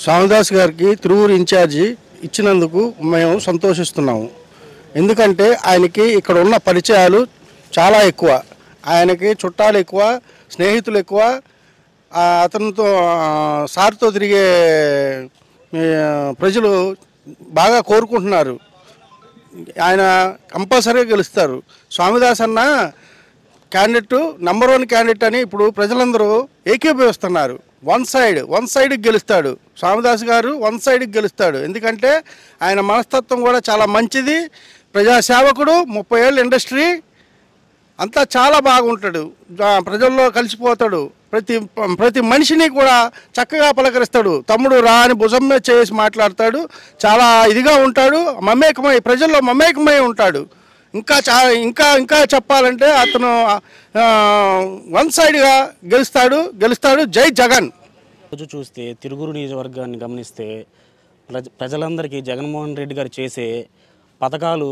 స్వామిదాస్ గారికి తిరువూరు ఇన్ఛార్జి ఇచ్చినందుకు మేము సంతోషిస్తున్నాము. ఎందుకంటే ఆయనకి ఇక్కడ ఉన్న పరిచయాలు చాలా ఎక్కువ, ఆయనకి చుట్టాలు ఎక్కువ, స్నేహితులు ఎక్కువ. అతనితో సార్తో తిరిగే ప్రజలు బాగా కోరుకుంటున్నారు. ఆయన కంపల్సరీగా గెలుస్తారు. స్వామిదాస్ అన్న క్యాండిడేట్ నంబర్ 1 క్యాండిడేట్ అని ఇప్పుడు ప్రజలందరూ ఏకీభవిస్తున్నారు. వన్ సైడ్కి గెలుస్తాడు స్వామిదాస్ గారు, వన్ సైడ్కి గెలుస్తాడు. ఎందుకంటే ఆయన మనస్తత్వం కూడా చాలా మంచిది. ప్రజాసేవకుడు, 30 ఏళ్ళ ఇండస్ట్రీ అంతా చాలా బాగుంటాడు. ప్రజల్లో కలిసిపోతాడు. ప్రతి మనిషిని కూడా చక్కగా పలకరిస్తాడు. తమ్ముడు రా అని భుజం మీద చేసి మాట్లాడతాడు. చాలా ఇదిగా ఉంటాడు. ప్రజల్లో మమేకమై ఉంటాడు. ఇంకా చెప్పాలంటే అతను వన్ సైడ్గా గెలుస్తాడు. జై జగన్. రోజు చూస్తే తిరువూరు నియోజకవర్గాన్ని గమనిస్తే ప్రజలందరికీ జగన్మోహన్ రెడ్డి గారు చేసే పథకాలు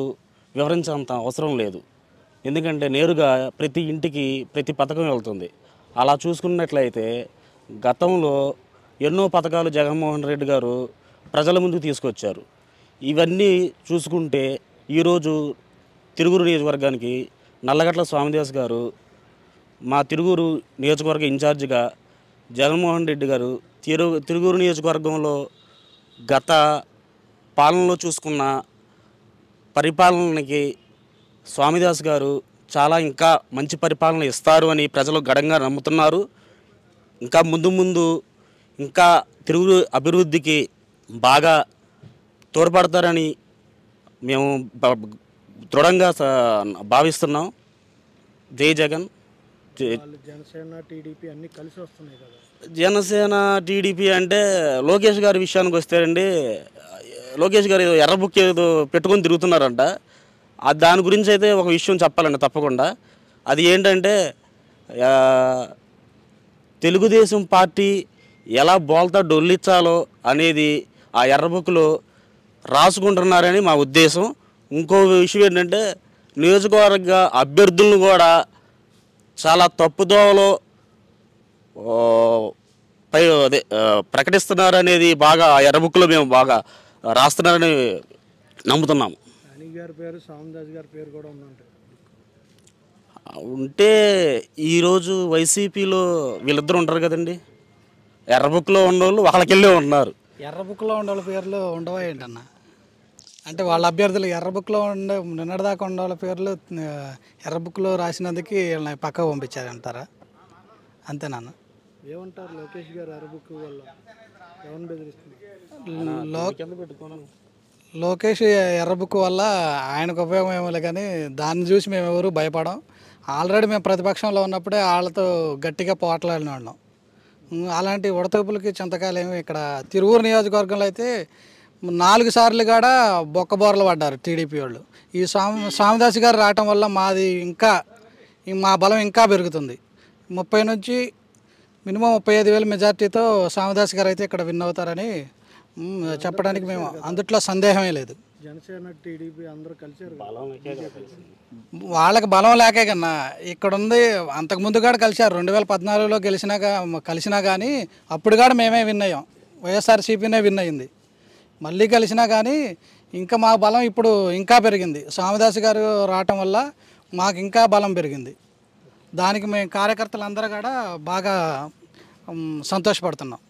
వివరించేంత అవసరం లేదు. ఎందుకంటే నేరుగా ప్రతి ఇంటికి ప్రతి పథకం వెళ్తుంది. అలా చూసుకున్నట్లయితే గతంలో ఎన్నో పథకాలు జగన్మోహన్ రెడ్డి గారు ప్రజల ముందుకు తీసుకొచ్చారు. ఇవన్నీ చూసుకుంటే ఈరోజు తిరువూరు నియోజకవర్గానికి నల్లగట్ల స్వామిదాస్ గారు మా తిరువూరు నియోజకవర్గ ఇన్ఛార్జిగా జగన్మోహన్ రెడ్డి గారు తిరువూరు నియోజకవర్గంలో గత పాలనలో చూసుకున్న పరిపాలనకి స్వామిదాస్ గారు చాలా ఇంకా మంచి పరిపాలన ఇస్తారు అని ప్రజలు గడంగా నమ్ముతున్నారు. ఇంకా ముందు ఇంకా తిరువూరు అభివృద్ధికి బాగా తోడ్పడతారని మేము దృఢంగా భావిస్తున్నాం. జై జగన్. జనసేన టీడీపీ అన్నీ కలిసి వస్తున్నాయి కదా. జనసేన టీడీపీ అంటే లోకేష్ గారి విషయానికి వస్తేనండి, లోకేష్ గారు ఏదో ఎర్ర బుక్ ఏదో పెట్టుకొని తిరుగుతున్నారంట. దాని గురించి అయితే ఒక విషయం చెప్పాలండి తప్పకుండా. అది ఏంటంటే తెలుగుదేశం పార్టీ ఎలా బోల్తా డొల్లించాలో అనేది ఆ ఎర్ర బుక్లో రాసుకుంటున్నారని మా ఉద్దేశం. ఇంకో విషయం ఏంటంటే నియోజకవర్గ అభ్యర్థులను కూడా చాలా తప్పుదోవలో ప్రకటిస్తున్నారనేది బాగా ఎర్ర బుక్లో మేము బాగా రాస్తున్నారని నమ్ముతున్నాము. గారి పేరు స్వామిదాస్ గారి పేరు కూడా ఉంటే ఈరోజు వైసీపీలో వీళ్ళిద్దరు ఉంటారు కదండి. ఎర్ర బుక్లో ఉన్నోళ్ళు ఒకళ్ళకెళ్ళే ఉంటున్నారు. ఎర్ర బుక్లో ఉండే పేర్లు ఉండవా ఏంటన్నా? అంటే వాళ్ళ అభ్యర్థులు ఎర్ర బుక్లో నిన్నటిదాకా ఉండే వాళ్ళ పేర్లు ఎర్ర బుక్లో రాసినందుకు వీళ్ళని పక్కకు పంపించారంటారా? అంతేనా? ఏమంటారు లోకేష్ గారు ఎర్ర బుక్ వల్ల ఎవరిని బెదిరిస్తుంది? లోకేష్ ఎర్ర బుక్ వల్ల ఆయనకు ఉపయోగం ఏమో కానీ దాన్ని చూసి మేము ఎవరు భయపడం. ఆల్రెడీ మేము ప్రతిపక్షంలో ఉన్నప్పుడే వాళ్ళతో గట్టిగా పోట్లాడిన వాళ్ళం. అలాంటి ఉడతపులకి చింతకాయలు ఏమి ఇక్కడ తిరువూరు నియోజకవర్గంలో అయితే 4 సార్లు కూడా బొక్కబోర్లు పడ్డారు టీడీపీ వాళ్ళు. ఈ స్వామిదాస్ గారు రావటం వల్ల మా బలం ఇంకా పెరుగుతుంది. 30 నుంచి మినిమం 35,000 మెజార్టీతో స్వామిదాస్ గారు అయితే ఇక్కడ విన్ అవుతారని చెప్పడానికి మేము అందుట్లో సందేహమే లేదు. జనసేన టీడీపీ అందరూ కలిసారు. వాళ్ళకి బలం లేకే కన్నా ఇక్కడ ఉంది. అంతకుముందు కూడా కలిశారు. 2014లో కలిసినా కానీ అప్పుడు కూడా మేమే విన్ అయ్యాం. వైఎస్ఆర్సీపీనే విన్ అయింది. మళ్ళీ కలిసినా కానీ ఇంకా మా బలం ఇప్పుడు ఇంకా పెరిగింది. స్వామిదాస్ గారు రావటం వల్ల మాకు ఇంకా బలం పెరిగింది. దానికి మేము కార్యకర్తలందరూ కూడా బాగా సంతోషపడుతున్నాం.